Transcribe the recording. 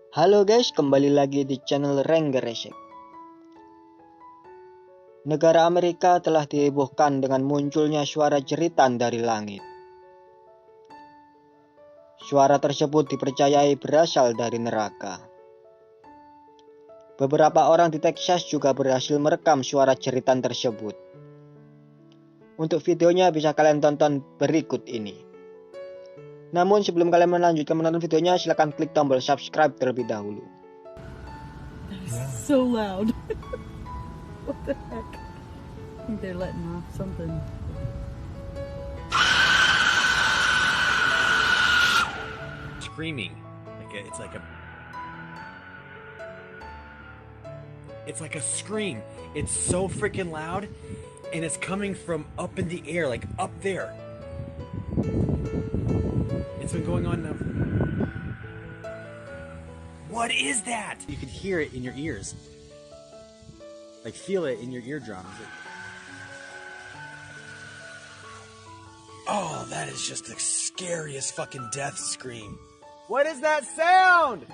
Halo guys, kembali lagi di channel Resek. Negara Amerika telah dihebohkan dengan munculnya suara jeritan dari langit. Suara tersebut dipercayai berasal dari neraka. Beberapa orang di Texas juga berhasil merekam suara jeritan tersebut. Untuk videonya bisa kalian tonton berikut ini. Namun sebelum kalian melanjutkan menonton videonya, silahkan klik tombol subscribe terlebih dahulu. So loud. What the heck? I think they're letting off something. Screaming. It's like a scream. It's so freaking loud, and it's coming from up in the air, like up there. It's been going on now. What is that? You can hear it in your ears. Like feel it in your eardrums. Oh, that is just the scariest fucking death scream. What is that sound?